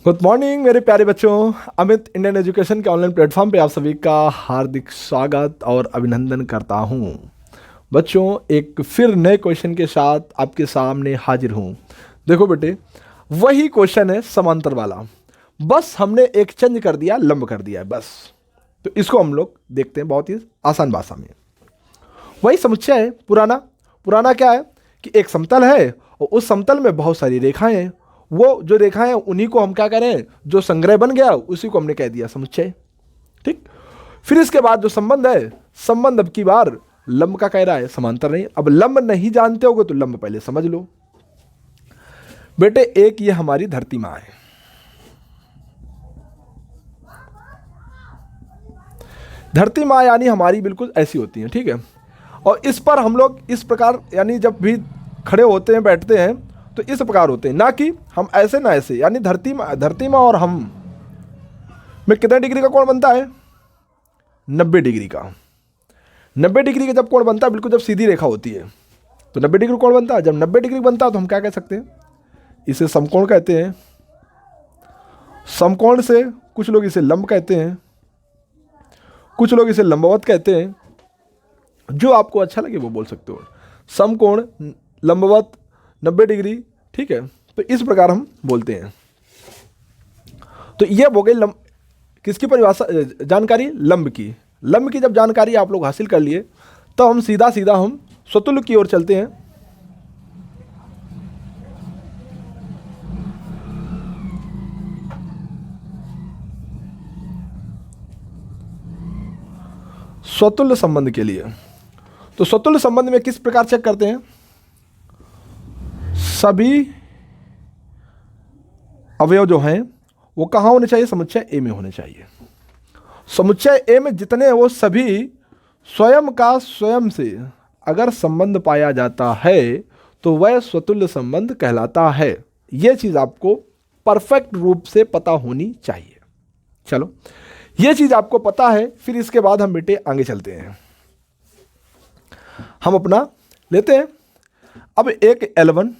Good morning मेरे प्यारे बच्चों। अमित इंडियन एजुकेशन के ऑनलाइन प्लेटफॉर्म पे आप सभी का हार्दिक स्वागत और अभिनंदन करता हूँ। बच्चों, एक फिर नए क्वेश्चन के साथ आपके सामने हाजिर हूँ। देखो बेटे, वही क्वेश्चन है समांतर वाला, बस हमने एक चेंज कर दिया, लंब कर दिया है बस। तो इसको हम लोग देखते हैं बहुत ही आसान भाषा में। वही समुच्चय है पुराना। पुराना क्या है कि एक समतल है और उस समतल में बहुत सारी रेखाएं हैं। वो जो रेखाएं हैं उन्हीं को हम क्या करें, जो संग्रह बन गया उसी को हमने कह दिया समुच्चय। ठीक। फिर इसके बाद जो संबंध है, संबंध अब की बार लंब का कह रहा है, समांतर नहीं। अब लंब नहीं जानते होगे तो लंब पहले समझ लो बेटे। एक ये हमारी धरती माँ है। धरती माँ यानी हमारी बिल्कुल ऐसी होती है, ठीक है। और इस पर हम लोग इस प्रकार यानी जब भी खड़े होते हैं बैठते हैं तो इस प्रकार होते हैं, ना कि हम ऐसे ना ऐसे। यानी धरती माँ और हम में कितने डिग्री का कोण बनता है? 90 डिग्री का। 90 डिग्री का जब कोण बनता है, बिल्कुल जब सीधी रेखा होती है तो 90 डिग्री कोण बनता है। जब 90 डिग्री बनता है तो हम क्या कह सकते हैं? इसे समकोण कहते हैं। समकोण से कुछ लोग इसे लंब कहते हैं, कुछ लोग इसे लंबवत कहते हैं। जो आपको अच्छा लगे वो बोल सकते हो। समकोण, लंबवत, 90 डिग्री, ठीक है। तो इस प्रकार हम बोलते हैं। तो ये हो गई किसकी परिभाषा, जानकारी लंब की। लंब की जब जानकारी आप लोग हासिल कर लिए तो हम सीधा सीधा हम स्वतुल्य की ओर चलते हैं। स्वतुल्य संबंध के लिए। तो स्वतुल्य संबंध में किस प्रकार चेक करते हैं? सभी अवयव जो हैं वो कहाँ होने चाहिए? समुच्चय ए में होने चाहिए। समुच्चय ए में जितने हैं वो सभी स्वयं का स्वयं से अगर संबंध पाया जाता है तो वह स्वतुल्य संबंध कहलाता है। यह चीज आपको परफेक्ट रूप से पता होनी चाहिए। चलो, यह चीज आपको पता है। फिर इसके बाद हम बेटे आगे चलते हैं। हम अपना लेते हैं अब एक L1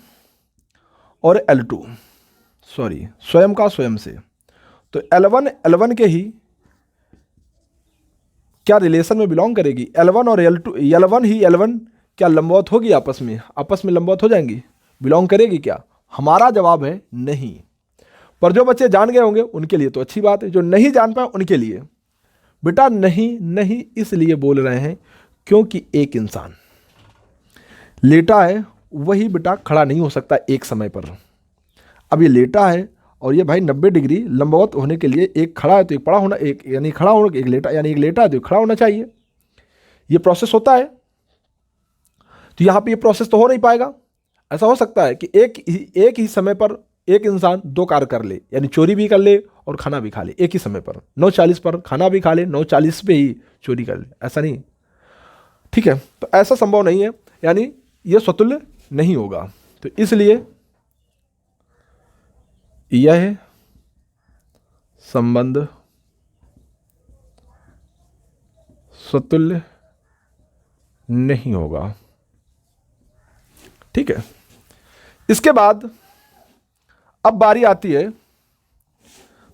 और L2, सॉरी स्वयं का स्वयं से। तो L1 के ही क्या रिलेशन में बिलोंग करेगी? L1 और L2, L1 क्या लंबवत होगी? आपस में लंबवत हो जाएंगी? बिलोंग करेगी क्या? हमारा जवाब है नहीं। पर जो बच्चे जान गए होंगे उनके लिए तो अच्छी बात है, जो नहीं जान पाए उनके लिए बेटा नहीं इसलिए बोल रहे हैं क्योंकि एक इंसान लेटा है, वही बेटा खड़ा नहीं हो सकता एक समय पर। अब ये लेटा है और ये भाई 90 डिग्री लंबवत होने के लिए एक खड़ा है तो एक पड़ा होना, एक यानी खड़ा होना, एक लेटा यानी एक लेटा है तो एक खड़ा होना चाहिए। ये प्रोसेस होता है। तो यहाँ पे ये प्रोसेस तो हो नहीं पाएगा। ऐसा हो सकता है कि एक ही समय पर एक इंसान दो कार्य कर ले, यानी चोरी भी कर ले और खाना भी खा ले एक ही समय पर। 9:40 पर खाना भी खा ले, 9:40 पे ही चोरी कर ले, ऐसा नहीं, ठीक है। तो ऐसा संभव नहीं है, यानी यह स्वतुल्य नहीं होगा। तो इसलिए यह संबंध स्वतुल्य नहीं होगा, ठीक है। इसके बाद अब बारी आती है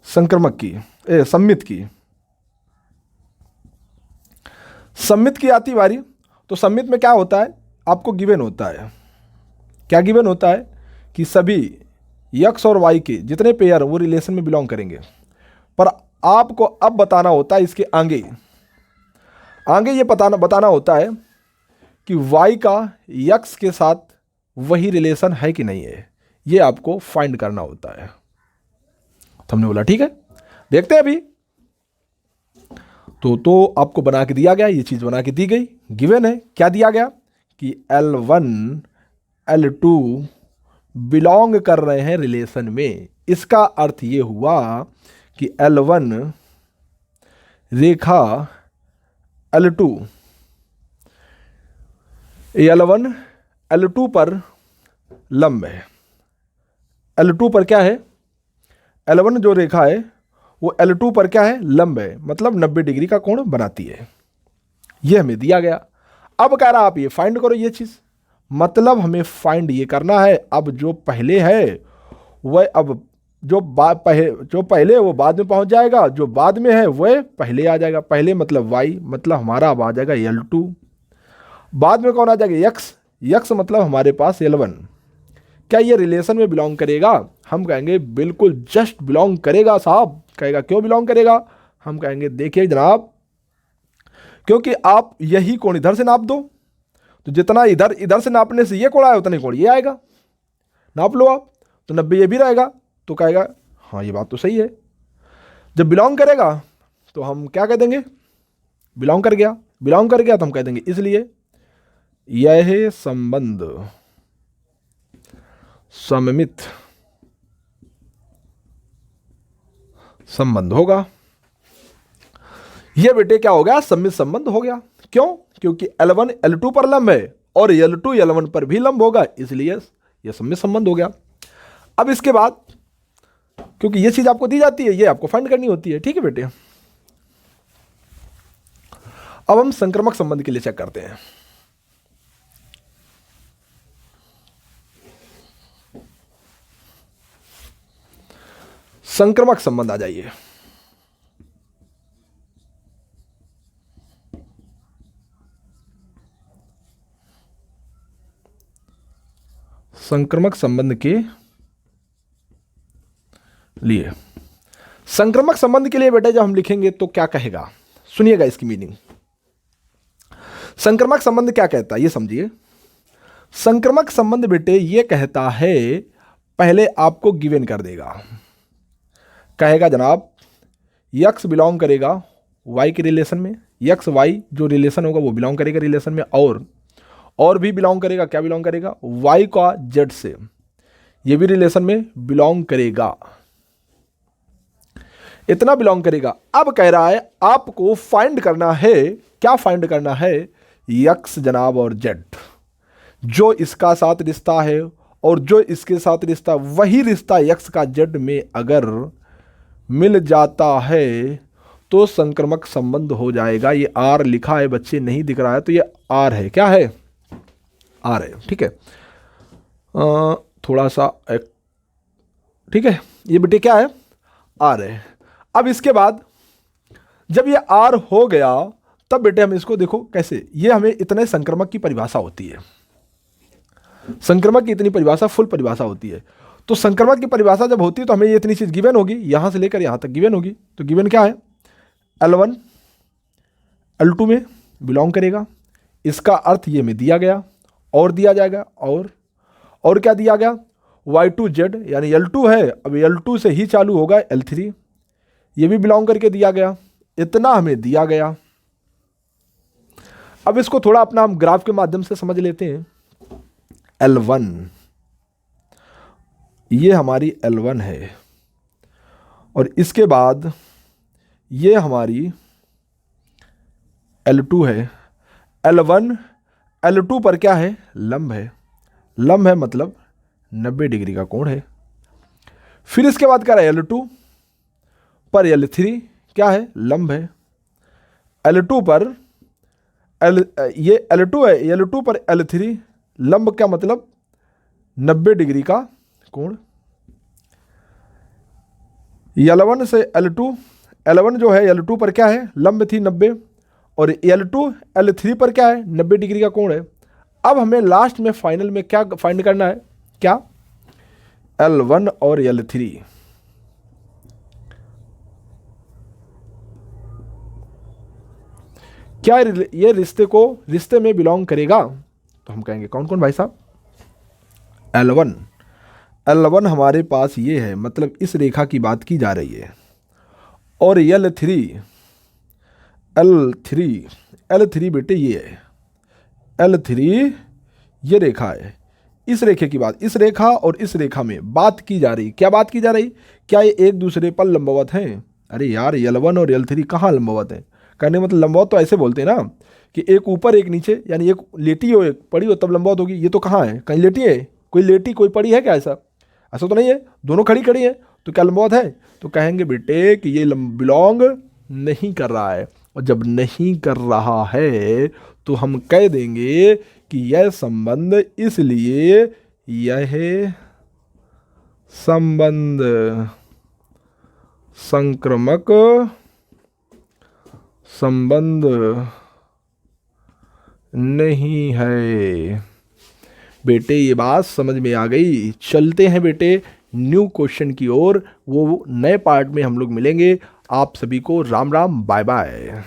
संक्रमक की, सम्मित की। सम्मित की आती बारी। तो सम्मित में क्या होता है? आपको गिवन होता है। क्या गिवन होता है? कि सभी x और y के जितने पेयर वो रिलेशन में बिलोंग करेंगे। पर आपको अब बताना होता है इसके आगे ये बताना होता है कि y का x के साथ वही रिलेशन है कि नहीं है। ये आपको फाइंड करना होता है। तो हमने बोला ठीक है, देखते हैं अभी। तो आपको बना के दिया गया, ये चीज बना के दी गई, गिवन है। क्या दिया गया? कि L1 L2 बिलोंग कर रहे हैं रिलेशन में। इसका अर्थ ये हुआ कि L1 रेखा L2 L2 पर लंब है। L2 पर क्या है? L1 जो रेखा है वो L2 पर क्या है? लंब है, मतलब 90 डिग्री का कोण बनाती है। यह हमें दिया गया। अब कह रहा आप ये फाइंड करो ये चीज, मतलब हमें फाइंड ये करना है। अब जो पहले है वह अब जो पहले है वो बाद में पहुंच जाएगा, जो बाद में है वह पहले आ जाएगा। पहले मतलब वाई, मतलब हमारा अब आ जाएगा L2। बाद में कौन आ जाएगा? यक्स। यक्स मतलब हमारे पास L1। क्या ये रिलेशन में बिलोंग करेगा? हम कहेंगे बिल्कुल जस्ट बिलोंग करेगा साहब। कहेगा क्यों बिलोंग करेगा? हम कहेंगे देखिए जनाब, क्योंकि आप यही कोण इधर से नाप दो, तो जितना इधर इधर से नापने से ये कोण आया उतना कोण ये आएगा, नाप लो आप, तो 90 ये भी रहेगा। तो कहेगा हाँ ये बात तो सही है। जब बिलोंग करेगा तो हम क्या कह देंगे? बिलोंग कर गया। बिलोंग कर गया तो हम कह देंगे इसलिए यह संबंध सममित संबंध होगा। यह बेटे क्या हो गया? सममित संबंध हो गया। क्यों? क्योंकि L1 L2 पर लंब है और L2 L1 पर भी लंब होगा, इसलिए यह सममित संबंध हो गया। अब इसके बाद, क्योंकि ये चीज आपको दी जाती है, ये आपको फाइंड करनी होती है, ठीक है बेटे। अब हम संक्रमक संबंध के लिए चेक करते हैं। संक्रमक संबंध आ जाइए। संक्रमक संबंध के लिए, संक्रमक संबंध के लिए बेटे जब हम लिखेंगे तो क्या कहेगा, सुनिएगा इसकी मीनिंग। संक्रमक संबंध क्या कहता है ये समझिए। संक्रमक संबंध बेटे ये कहता है, पहले आपको गिवन कर देगा, कहेगा जनाब यक्स बिलोंग करेगा वाई के रिलेशन में, यक्स वाई जो रिलेशन होगा वो बिलोंग करेगा रिलेशन में, और भी बिलोंग करेगा, क्या बिलोंग करेगा? वाई का जेड से, ये भी रिलेशन में बिलोंग करेगा, इतना बिलोंग करेगा। अब कह रहा है आपको फाइंड करना है, क्या फाइंड करना है? यक्स जनाब और जेड, जो इसका साथ रिश्ता है और जो इसके साथ रिश्ता, वही रिश्ता यक्स का जेड में अगर मिल जाता है तो संक्रमक संबंध हो जाएगा। ये आर लिखा है बच्चे, नहीं दिख रहा है तो ये आर है, क्या है? आर है, ठीक है। थोड़ा सा ठीक है, ये बेटे क्या है? आर है। अब इसके बाद जब ये आर हो गया तब बेटे हम इसको देखो कैसे, ये हमें इतने संक्रमक की परिभाषा होती है, संक्रमक की इतनी परिभाषा, फुल परिभाषा होती है। तो संक्रमक की परिभाषा जब होती है तो हमें ये इतनी चीज गिवन होगी, यहां से लेकर यहां तक गिवन होगी। तो गिवन क्या है? L1 L2 में बिलोंग करेगा, इसका अर्थ ये में दिया गया और दिया जाएगा, और क्या दिया गया? Y2Z यानी L2 है, अब L2 से ही चालू होगा L3, ये भी बिलोंग करके दिया गया, इतना हमें दिया गया। अब इसको थोड़ा अपना हम ग्राफ के माध्यम से समझ लेते हैं। L1, ये हमारी L1 है और इसके बाद ये हमारी L2 है। L1 L2 पर क्या है? लंब है, लंब है मतलब 90 डिग्री का कोण है। फिर इसके बाद क्या है? L2 पर L3 क्या है? लंब है। L2 पर ये L2 है, L2 पर L3 लंब, क्या मतलब? 90 डिग्री का कोण। L1 से L2, L1 जो है L2 पर क्या है? लंब थी 90, और L2 L3 पर क्या है? 90 डिग्री का कोण है। अब हमें लास्ट में फाइनल में क्या फाइंड करना है? क्या? L1 और L3। क्या ये रिश्ते में बिलोंग करेगा? तो हम कहेंगे कौन कौन भाई साहब? L1 हमारे पास ये है, मतलब इस रेखा की बात की जा रही है, और L3 बेटे ये है, L3 ये रेखा है। इस रेखे की बात, इस रेखा और इस रेखा में बात की जा रही, क्या बात की जा रही? क्या ये एक दूसरे पर लंबवत हैं? अरे यार L1 और L3 कहाँ लंबवत हैं? कहने मतलब लंबवत तो ऐसे बोलते हैं ना कि एक ऊपर एक नीचे, यानी एक लेटी हो एक पड़ी हो तब लंबवत होगी। ये तो कहाँ है? कहीं लेटी है, कोई लेटी कोई पड़ी है क्या? ऐसा तो नहीं है, दोनों खड़ी खड़ी है, तो क्या लंबवत है? तो कहेंगे बेटे कि ये बिलोंग नहीं कर रहा है, और जब नहीं कर रहा है तो हम कह देंगे कि यह संबंध, इसलिए यह संबंध संक्रामक संबंध नहीं है। बेटे ये बात समझ में आ गई। चलते हैं बेटे न्यू क्वेश्चन की ओर, वो नए पार्ट में हम लोग मिलेंगे। आप सभी को राम राम, बाय बाय।